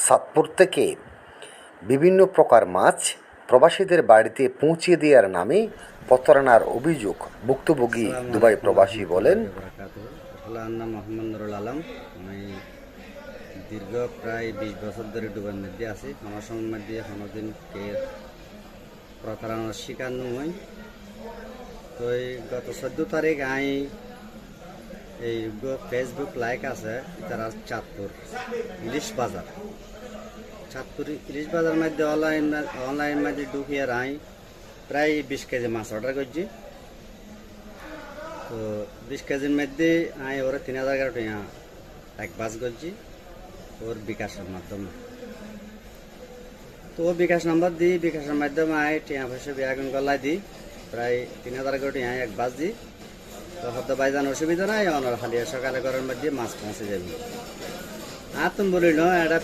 সাতপুর থেকে বিভিন্ন প্রকার মাছ প্রবাসীদের বাড়িতে পৌঁছে দেওয়ার নামে প্রতারণার অভিযোগ ভুক্তভোগী দুবাই প্রবাসী বলেন, আসলে আমার নাম মোহাম্মদ নুরুল আলম। আমি দীর্ঘ প্রায় 20 বছর ধরে দুবাইয়ের মধ্যে আছি। আমার সঙ্গে মধ্যে কোনোদিন কে প্রতারণার শিকার নই। তো এই গত 14 তারিখ আমি এই ফেসবুক লাইক আছে তারা চাঁদপুর ইলিশ বাজার মধ্যে অনলাইন মধ্যে ঢুকিয়ে আই প্রায় 20 কেজি মাছ অর্ডার করছি। তো 20 কেজির মধ্যে আমি ওরা 3000 টাকা এক বাস করছি ওর বিকাশের মাধ্যমে। তো ও বিকাশ নাম্বার দিই, বিকাশের মাধ্যমে আমি টিয়া পয়সা বিয়াগুন গলায় দিই প্রায় 3000 টাকা এক বাস দিই। তো হয়তো বাইজান অসুবিধা নাই, আমার খালি সকালে ঘরের মধ্যে মাছ পৌঁছে যাবে। আর তুমি বলি না এটা